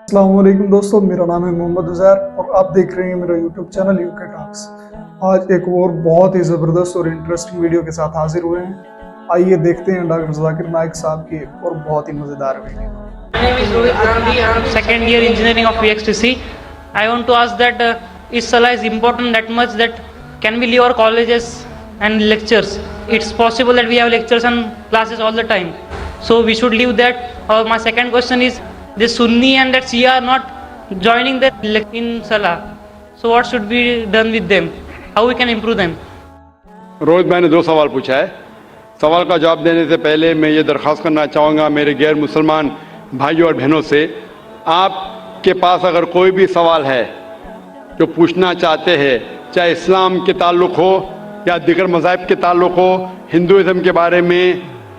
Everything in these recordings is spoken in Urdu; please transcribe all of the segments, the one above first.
السلام علیکم دوستو، میرا نام ہے محمد عزیر اور آپ دیکھ رہے ہیں میرا یوٹیوب چینل یوکے ٹاکس۔ آج ایک اور بہت ہی زبردست اور انٹرسٹنگ ویڈیو کے ساتھ حاضر ہوئے ہیں۔ آئیے دیکھتے ہیں ڈاکٹر ذاکر نائک صاحب کی اور بہت ہی مزیدار video. My name is Rohit Gandhi. I am second year engineering of VXTC. I want to ask that is Salah is important that much that can we leave our colleges and lectures? It's possible that we have lectures and classes all the time, so we should leave that. My second question is this Sunni and that Shia are not joining that in Salah. So what should be done with them? How we can improve them? Rohit بھائی نے دو سوال پوچھا ہے۔ سوال کا جواب دینے سے پہلے میں یہ درخواست کرنا چاہوں گا میرے غیر مسلمان بھائیوں اور بہنوں سے، آپ کے پاس اگر کوئی بھی سوال ہے جو پوچھنا چاہتے ہیں، چاہے اسلام کے تعلق ہو یا دیگر مذاہب کے تعلق ہو، ہندوازم کے بارے میں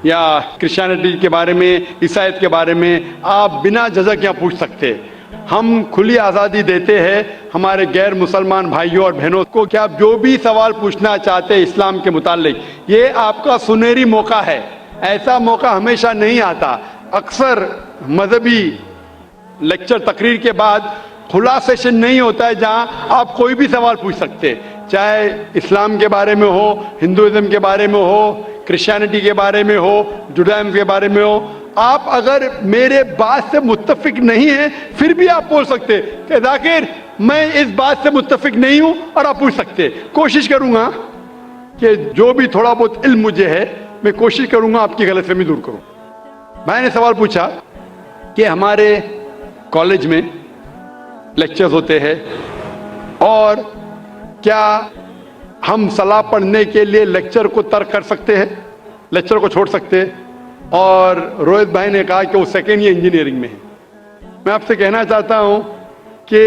یا کرسچینٹی کے بارے میں، عیسائیت کے بارے میں، آپ بنا جھجک یہاں پوچھ سکتے ہیں۔ ہم کھلی آزادی دیتے ہیں ہمارے غیر مسلمان بھائیوں اور بہنوں کو کہ آپ جو بھی سوال پوچھنا چاہتے ہیں اسلام کے متعلق، یہ آپ کا سنہری موقع ہے۔ ایسا موقع ہمیشہ نہیں آتا۔ اکثر مذہبی لیکچر تقریر کے بعد کھلا سیشن نہیں ہوتا ہے جہاں آپ کوئی بھی سوال پوچھ سکتے، چاہے اسلام کے بارے میں ہو، ہندوازم کے بارے میں ہو، کرسچینٹی کے بارے میں ہو، جوڈائزم کے بارے میں ہو۔ آپ اگر میرے بات سے متفق نہیں ہیں پھر بھی آپ بول سکتے کہ ذاکر میں اس بات سے متفق نہیں ہوں، اور آپ پوچھ سکتے۔ کوشش کروں گا کہ جو بھی تھوڑا بہت علم مجھے ہے میں کوشش کروں گا آپ کی غلط فہمی دور کروں۔ میں نے سوال پوچھا کہ ہمارے کالج میں لیکچرز ہوتے ہیں اور کیا ہم صلاح پڑھنے کے لیے لیکچر کو ترک کر سکتے ہیں، لیکچر کو چھوڑ سکتے ہیں؟ اور روہت بھائی نے کہا کہ وہ سیکنڈ ایئر انجینئرنگ میں ہے۔ میں آپ سے کہنا چاہتا ہوں کہ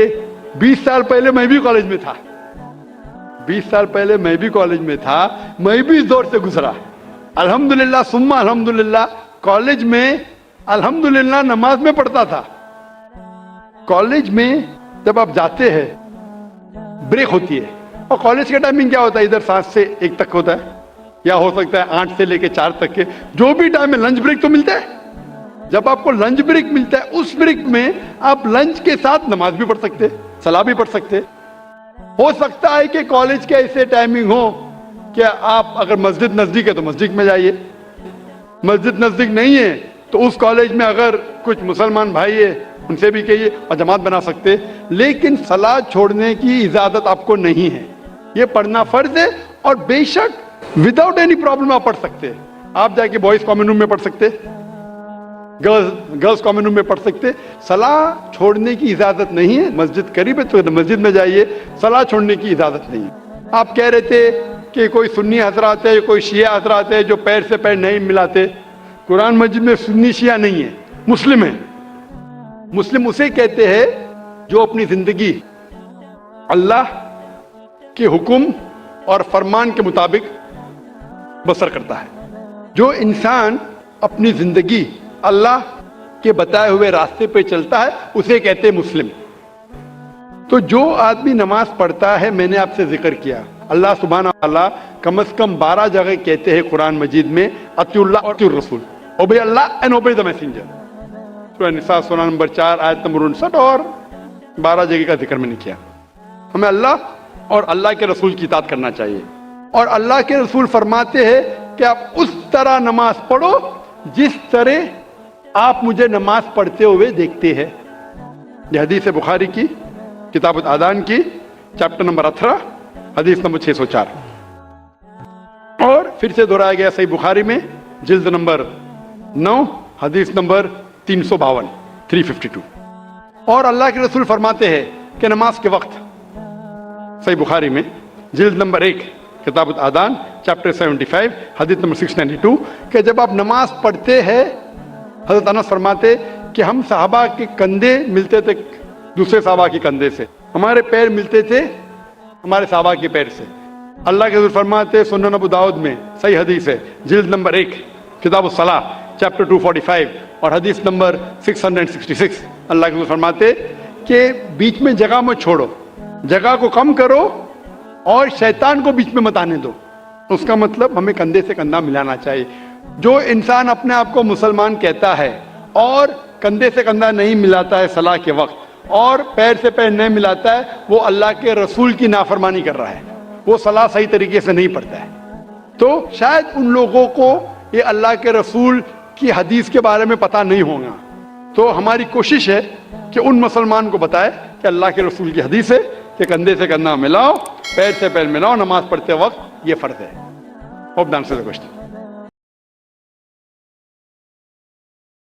20 سال پہلے میں بھی کالج میں تھا، 20 سال پہلے میں بھی کالج میں تھا، میں بھی اس دور سے گزرا۔ الحمدللہ ثم الحمدللہ کالج میں الحمدللہ نماز میں پڑھتا تھا۔ کالج میں جب آپ جاتے ہیں بریک ہوتی ہے، اور کالج کا ٹائمنگ کیا ہوتا ہے؟ ادھر 7 سے 1 تک ہوتا ہے، یا ہو سکتا ہے 8 سے لے کے 4 تک کے، جو بھی ٹائم ہے لنچ بریک تو ملتا ہے۔ جب آپ کو لنچ بریک ملتا ہے اس بریک میں آپ لنچ کے ساتھ نماز بھی پڑھ سکتے، صلاح بھی پڑھ سکتے۔ ہو سکتا ہے کہ کالج کے ایسے ٹائمنگ ہو کہ آپ اگر مسجد نزدیک ہے تو مسجد میں جائیے، مسجد نزدیک نہیں ہے تو اس کالج میں اگر کچھ مسلمان بھائی ہے ان سے بھی کہیے اور جماعت بنا سکتے، لیکن صلاح چھوڑنے کی اجازت آپ کو نہیں ہے۔ یہ پڑھنا فرض ہے، اور بے شک وداؤٹ اینی پرابلم آپ پڑھ سکتے۔ آپ جا کے بوائز کامن روم میں پڑھ سکتے، گرلز کامن روم میں پڑھ سکتے۔ صلاح چھوڑنے کی اجازت نہیں ہے۔ مسجد قریب ہے تو مسجد میں جائیے، صلاح چھوڑنے کی اجازت نہیں ہے۔ آپ کہہ رہے تھے کہ کوئی سنی حضرات ہے، کوئی شیعہ حضرات ہے جو پیر سے پیر نہیں ملاتے۔ قرآن مجید میں سنی شیعہ نہیں ہے، مسلم ہے۔ مسلم اسے کہتے ہیں جو اپنی زندگی اللہ کے حکم اور فرمان کے مطابق بسر کرتا ہے۔ جو انسان اپنی زندگی اللہ کے بتائے ہوئے راستے پہ چلتا ہے اسے کہتے ہیں مسلم۔ تو جو آدمی نماز پڑھتا ہے، میں نے آپ سے ذکر کیا، اللہ سبحانہ تعالیٰ کم از کم 12 جگہ کہتے ہیں قرآن مجید میں اطیعوا اللہ اور اطیعوا الرسول، obey Allah and obey the messenger. سورہ نساء سورہ نمبر 4 آیت نمبر 59 اور 12 جگہ کا ذکر میں نے کیا۔ ہمیں اللہ اور اللہ کے رسول کی اطاعت کرنا چاہیے، اور اللہ کے رسول فرماتے ہیں کہ آپ اس طرح نماز پڑھو جس طرح آپ مجھے نماز پڑھتے ہوئے دیکھتے ہیں۔ یہ حدیث بخاری کی کتاب الادان کی چیپٹر نمبر 18 حدیث نمبر 604، اور پھر سے دہرایا گیا صحیح بخاری میں جلد نمبر 9 حدیث نمبر 352۔ اور اللہ کے رسول فرماتے ہیں کہ نماز کے وقت، صحیح بخاری میں جلد نمبر 1 کتاب الادان چیپٹر 75 حدیث نمبر 692، کہ جب آپ نماز پڑھتے ہیں، حضرت انس فرماتے کہ ہم صحابہ کے کندھے ملتے تھے دوسرے صحابہ کے کندھے سے، ہمارے پیر ملتے تھے ہمارے صحابہ کے پیر سے۔ اللہ کے رسول فرماتے سنن ابو داؤد میں صحیح حدیث ہے جلد نمبر 1 کتاب الصلاح چیپٹر 245 اور حدیث نمبر 666، اللہ کے رسول فرماتے کہ بیچ میں جگہ مت چھوڑو، جگہ کو کم کرو اور شیطان کو بیچ میں مت آنے دو۔ اس کا مطلب ہمیں کندھے سے کندھا ملانا چاہیے۔ جو انسان اپنے آپ کو مسلمان کہتا ہے اور کندھے سے کندھا نہیں ملاتا ہے صلاح کے وقت اور پیر سے پیر نہیں ملاتا ہے، وہ اللہ کے رسول کی نافرمانی کر رہا ہے، وہ صلاح صحیح طریقے سے نہیں پڑھتا ہے۔ تو شاید ان لوگوں کو یہ اللہ کے رسول کی حدیث کے بارے میں پتہ نہیں ہوگا، تو ہماری کوشش ہے کہ ان مسلمان کو بتائے کہ اللہ کے رسول کی حدیث ہے کہ کندھے سے کندھا ملاؤ، پیر سے پیر ملاؤ، نماز پڑھتے وقت یہ فرض ہے۔ Hope dancer question